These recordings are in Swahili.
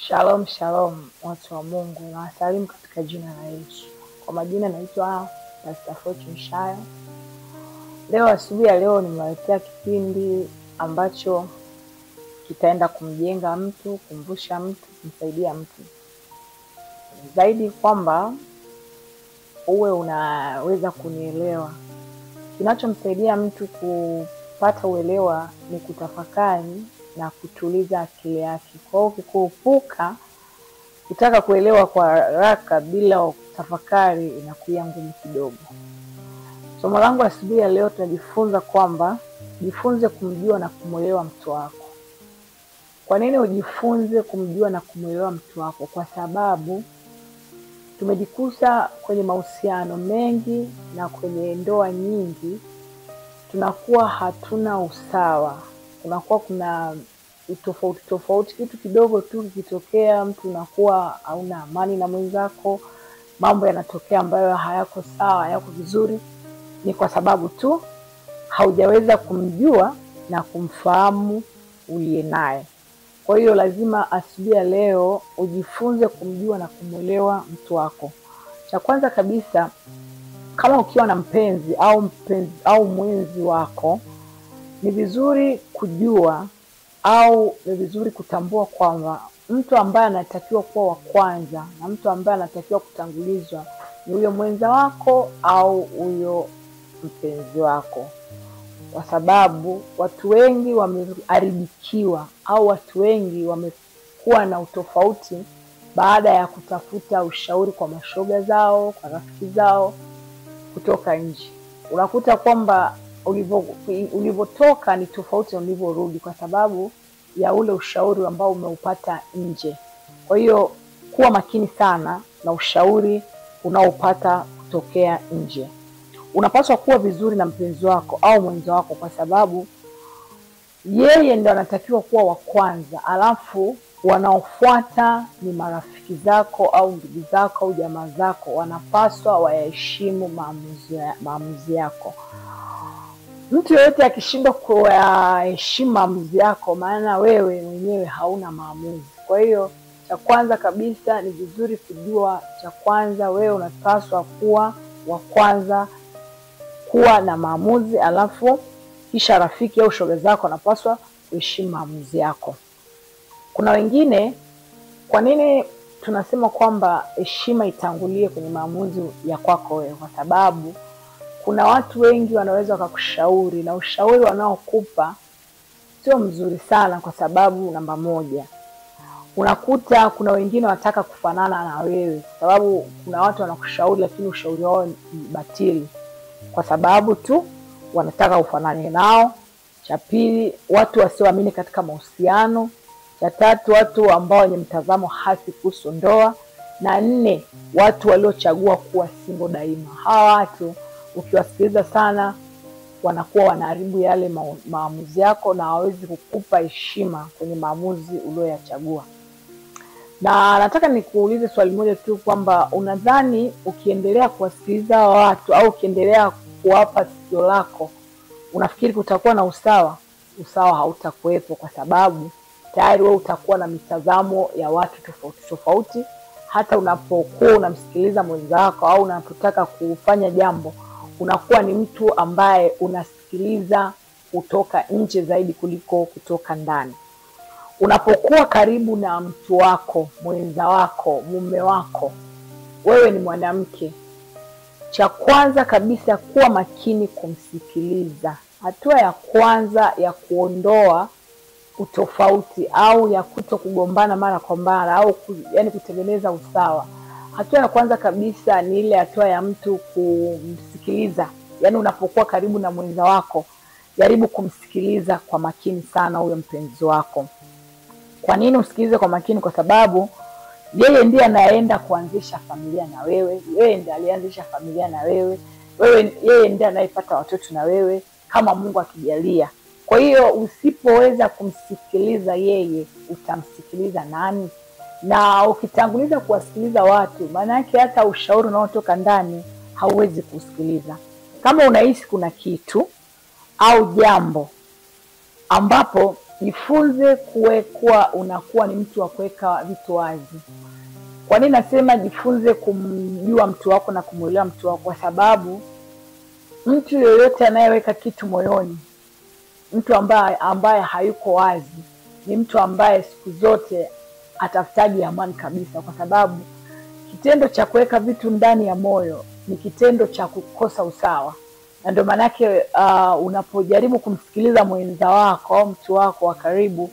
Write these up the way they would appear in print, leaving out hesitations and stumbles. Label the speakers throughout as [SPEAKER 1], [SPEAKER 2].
[SPEAKER 1] Shalom, shalom, watu wa Mungu, na wasalimu katika jina la Yesu. Kwa majina naitwa Pastor Fortune Shayo. Leo asubuhi ya leo nimewaletea kipindi ambacho kitaenda kumjenga mtu, kumvusha mtu, kumsaidia mtu. Zaidi kwamba uwe unaweza kunielewa. Kinachomsaidia mtu kupata uelewa ni kutafakari na kutuliza akili yake. Kwa hiyo ukikuepuka kutaka kuelewa kwa haraka bila kutafakari inakuwa ngumu kidogo. Somo langu asubuhi ya leo tunajifunza kwamba jifunze kumjua na kumuelewa mtu wako. Kwa nini ujifunze kumjua na kumuelewa mtu wako? Kwa sababu tumejikuta kwenye mahusiano mengi na kwenye ndoa nyingi tunakuwa hatuna usawa. Kunakuwa kuna tofauti, kitu kidogo tu kikitokea mtu unakuwa hauna amani na mwenzako, mambo yanatokea ambayo hayako sawa, hayako vizuri. Ni kwa sababu tu haujaweza kumjua na kumfahamu uliye naye. Kwa hiyo lazima asubuhi ya leo ujifunze kumjua na kumuelewa mtu wako. Cha kwanza kabisa, kama ukiwa na mpenzi au mwenzi wako, ni vizuri kujua au ni vizuri kutambua kwamba mtu ambaye anatakiwa kuwa wa kwanza na mtu ambaye anatakiwa kutangulizwa ni huyo mwenza wako au huyo mpenzi wako. Kwa sababu watu wengi wameharibikiwa au watu wengi wamekuwa na utofauti baada ya kutafuta ushauri kwa mashoga zao, kwa rafiki zao kutoka nje. Unakuta kwamba ulivyotoka ni tofauti na ulivyorudi kwa sababu ya ule ushauri ambao umeupata nje. Kwa hiyo kuwa makini sana na ushauri unaopata kutokea nje. Unapaswa kuwa vizuri na mpenzi wako au mwenzi wako kwa sababu yeye ndio anatakiwa kuwa wa kwanza, alafu wanaofuata ni marafiki zako au ndugu zako au jamaa zako, wanapaswa wayaheshimu maamuzi yako. Mtu yeyote akishindwa kuyaheshimu maamuzi yako, maana wewe mwenyewe hauna maamuzi. Kwa hiyo cha kwanza kabisa ni vizuri kujua, cha kwanza wewe unapaswa kuwa wa kwanza kuwa na maamuzi, alafu kisha rafiki au shoga zako wanapaswa kuheshimu maamuzi yako. Kuna wengine, kwa nini tunasema kwamba heshima itangulie kwenye maamuzi ya kwako wewe? Kwa sababu kuna watu wengi wanaweza wakakushauri na ushauri wanaokupa sio mzuri sana. Kwa sababu namba moja, unakuta kuna wengine wanataka kufanana na wewe, kwa sababu kuna watu wanakushauri lakini ushauri wao ni batili kwa sababu tu wanataka ufanane nao. Cha pili, watu wasioamini katika mahusiano. Cha tatu, watu ambao wenye mtazamo hasi kuhusu ndoa. Na nne, watu waliochagua kuwa single daima. Hawa watu ukiwasikiliza sana wanakuwa wanaharibu yale maamuzi yako na hawezi kukupa heshima kwenye maamuzi ulioyachagua. Na nataka nikuulize swali moja tu kwamba unadhani ukiendelea kuwasikiliza watu au ukiendelea kuwapa sikio lako, unafikiri kutakuwa na usawa? Usawa hautakuwepo kwa sababu tayari wewe utakuwa na mitazamo ya watu tofauti. Hata unapokuwa unamsikiliza mwenzako au unapotaka kufanya jambo, unakuwa ni mtu ambaye unasikiliza kutoka nje zaidi kuliko kutoka ndani. Unapokuwa karibu na mtu wako, mwenza wako, mume wako, wewe ni mwanamke, cha kwanza kabisa kuwa makini kumsikiliza. Hatua ya kwanza ya kuondoa utofauti au ya kutokugombana mara kwa mara au yani kutengeneza usawa, hatua ya kwanza kabisa ni ile hatua ya mtu kumsikiliza. Yani unapokuwa karibu na mwenza wako, jaribu kumsikiliza kwa makini sana huyo mpenzi wako. Kwa nini usikilize kwa makini? Kwa sababu yeye ndiye anaenda kuanzisha familia na wewe. Yeye ndiye alianzisha familia na wewe. Yeye ndiye anayepata watoto na wewe kama Mungu akijalia. Kwa hiyo usipoweza kumsikiliza yeye, utamsikiliza nani? Na ukitanguliza kuwasikiliza watu, maana yake hata ushauri unaotoka ndani hauwezi kusikiliza. Kama unahisi kuna kitu au jambo ambapo jifunze kuwa unakuwa ni mtu wa kuweka vitu wazi. Kwa nini nasema jifunze kumjua mtu wako na kumuelewa mtu wako? Kwa sababu mtu yoyote anayeweka kitu moyoni, mtu ambaye hayuko wazi, ni mtu ambaye siku zote atafutaji amani kabisa, kwa sababu kitendo cha kuweka vitu ndani ya moyo ni kitendo cha kukosa usawa. Na ndio maana yake unapojaribu kumsikiliza mwenza wako au mtu wako wa karibu,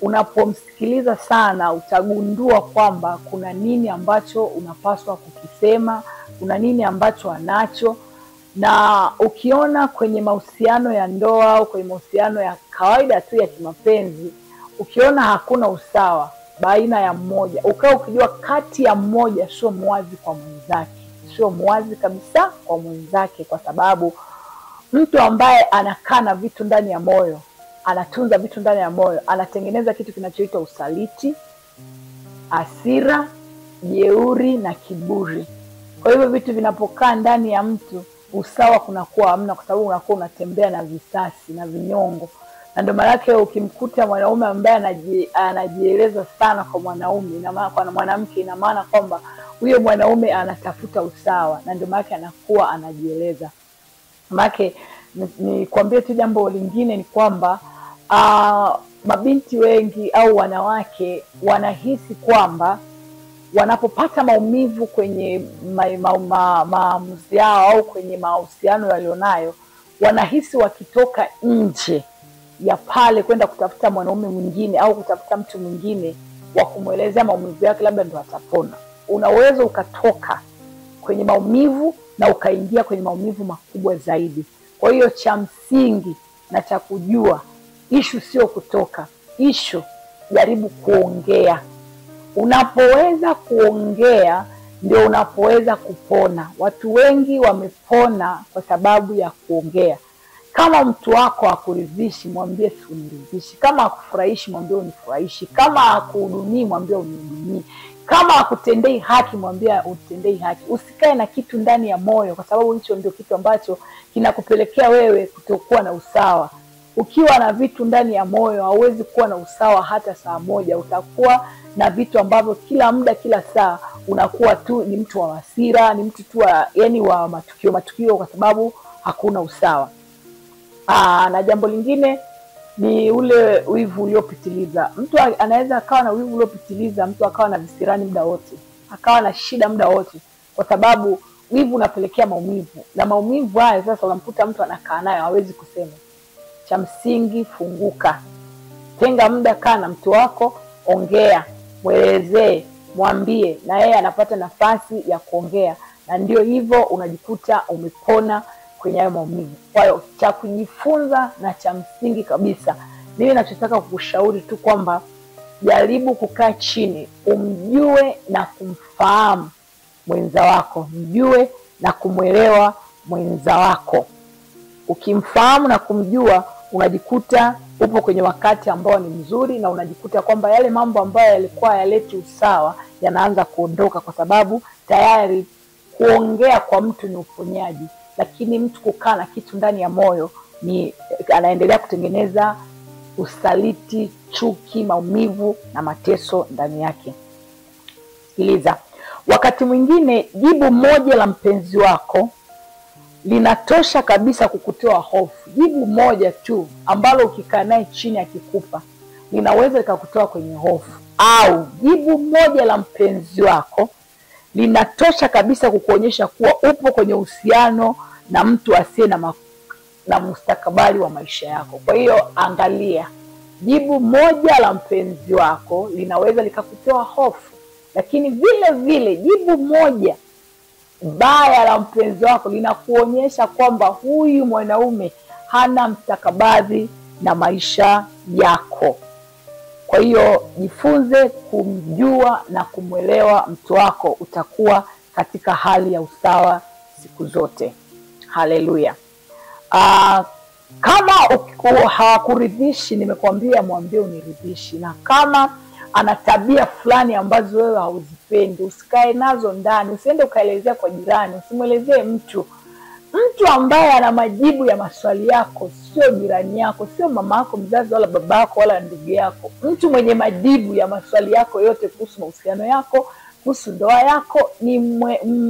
[SPEAKER 1] unapomsikiliza sana utagundua kwamba kuna nini ambacho unapaswa kukisema, kuna nini ambacho anacho. Na ukiona kwenye mahusiano ya ndoa au kwenye mahusiano ya kawaida tu ya kimapenzi, ukiona hakuna usawa baina ya mmoja, ukijua kati ya mmoja sio mwazi kwa mwenzake, sio mwazi kabisa kwa mwenzake, kwa sababu mtu ambaye anakaa na vitu ndani ya moyo, anatunza vitu ndani ya moyo, anatengeneza kitu kinachoitwa usaliti, hasira, jeuri na kiburi. Kwa hivyo vitu vinapokaa ndani ya mtu, usawa kunakuwa hamna, kwa sababu unakuwa unatembea na visasi na vinyongo. Na ndio maana yake ukimkuta mwanaume ambaye anajieleza sana kwa mwanaume, ina maana kwa mwanamke, ina maana kwamba huyo mwanaume anatafuta usawa, na ndio maana yake anakuwa anajieleza. Maana ni kuambia tu jambo lingine ni kwamba mabinti wengi au wanawake wanahisi kwamba wanapopata maumivu kwenye maamuzi yao au kwenye mahusiano walionayo, wanahisi wakitoka nje ya pale kwenda kutafuta mwanaume mwingine au kutafuta mtu mwingine wa kumuelezea maumivu yake, labda ndio atapona. Unaweza ukatoka kwenye maumivu na ukaingia kwenye maumivu makubwa zaidi. Kwa hiyo cha msingi na cha kujua, issue sio kutoka, issue jaribu kuongea. Unapoweza kuongea ndio unapoweza kupona. Watu wengi wamepona kwa sababu ya kuongea. Kama mtu wako hakuridhishi, mwambie si uniridhishi. Kama hakufurahishi, mwambie unifurahishi. Kama hakuhudumii, mwambie unihudumii. Kama hakutendei haki, mwambie utendei haki. Usikae na kitu ndani ya moyo, kwa sababu hicho ndio kitu ambacho kinakupelekea wewe kutokuwa na usawa. Ukiwa na vitu ndani ya moyo, hauwezi kuwa na usawa hata saa moja. Utakuwa na vitu ambavyo kila muda, kila saa unakuwa tu ni mtu wa hasira, ni mtu tu wa matukio, kwa sababu hakuna usawa. Na jambo lingine ni ule wivu uliopitiliza. Mtu anaweza akawa na wivu uliopitiliza, mtu akawa na visirani muda wote, akawa na shida muda wote, kwa sababu wivu unapelekea maumivu. Na maumivu haya sasa unamkuta mtu anakaa nayo, hawezi kusema. Cha msingi, funguka. Tenga muda, kaa na mtu wako, ongea, mwelezee, mwambie, na yeye anapata nafasi ya kuongea. Na ndio hivyo unajikuta umepona kwenye hayo maumivu. Kwa hiyo cha kujifunza na cha msingi kabisa, mimi nachotaka kukushauri tu kwamba jaribu kukaa chini, umjue na kumfahamu mwenza wako, mjue na kumwelewa mwenza wako. Ukimfahamu na kumjua, unajikuta upo kwenye wakati ambao ni mzuri, na unajikuta kwamba yale mambo ambayo yalikuwa yaleti usawa yanaanza kuondoka, kwa sababu tayari kuongea kwa mtu ni uponyaji, lakini mtu kukaa na kitu ndani ya moyo ni anaendelea kutengeneza usaliti, chuki, maumivu na mateso ndani yake. Sikiliza, wakati mwingine jibu moja la mpenzi wako linatosha kabisa kukutoa hofu. Jibu moja tu ambalo ukikaa naye chini akikupa linaweza likakutoa kwenye hofu. Au jibu moja la mpenzi wako linatosha kabisa kukuonyesha kuwa upo kwenye uhusiano na mtu asiye na mustakabali wa maisha yako. Kwa hiyo angalia, jibu moja la mpenzi wako linaweza likakutoa hofu, lakini vile vile jibu moja baya la mpenzi wako linakuonyesha kwamba huyu mwanaume hana mustakabali na maisha yako. Kwa hiyo jifunze kumjua na kumwelewa mtu wako, utakuwa katika hali ya siku zote. Haleluya. Kama hawakuridhishi, nimekuambia mwambie uniridhishi. Na kama ana tabia fulani ambazo wewe hauzipendi, usikae nazo ndani, usiende ukaelezea kwa jirani, usimuelezee mtu. Mtu ambaye ana majibu ya maswali yako sio jirani yako, sio mama yako mzazi wala baba yako wala ndugu yako. Mtu mwenye majibu ya maswali yako yote kuhusu mahusiano yako, kuhusu ndoa yako, ni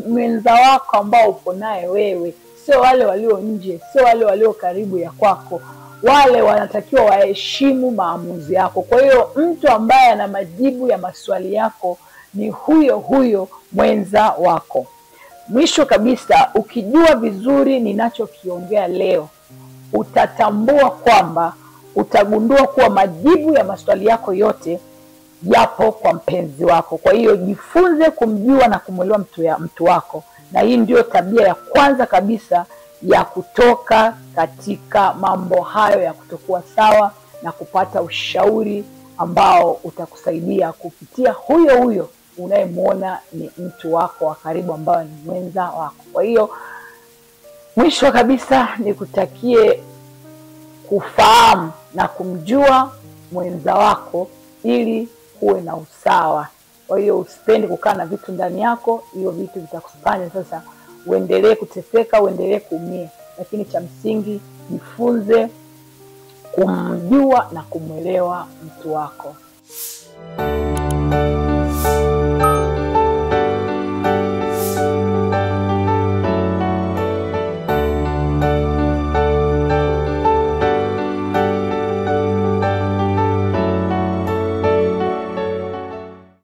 [SPEAKER 1] mwenza wako ambao upo naye wewe, sio wale walio nje, sio wale walio karibu ya kwako. Wale wanatakiwa waheshimu maamuzi yako. Kwa hiyo mtu ambaye ana majibu ya maswali yako ni huyo mwenza wako. Mwisho kabisa, ukijua vizuri ninachokiongea leo, utatambua kwamba, utagundua kuwa majibu ya maswali yako yote yapo kwa mpenzi wako. Kwa hiyo jifunze kumjua na kumwelewa mtu wako, na hii ndio tabia ya kwanza kabisa ya kutoka katika mambo hayo ya kutokuwa sawa, na kupata ushauri ambao utakusaidia kupitia huyo unayemuona ni mtu wako wa karibu, ambao ni mwenza wako. Kwa hiyo mwisho kabisa nikutakie kufahamu na kumjua mwenza wako ili kuwe na usawa. Kwa hiyo usipende kukaa na vitu ndani yako, hiyo vitu vitakufanya sasa uendelee kuteseka, uendelee kuumia. Lakini cha msingi, jifunze kumjua na kumwelewa mtu wako.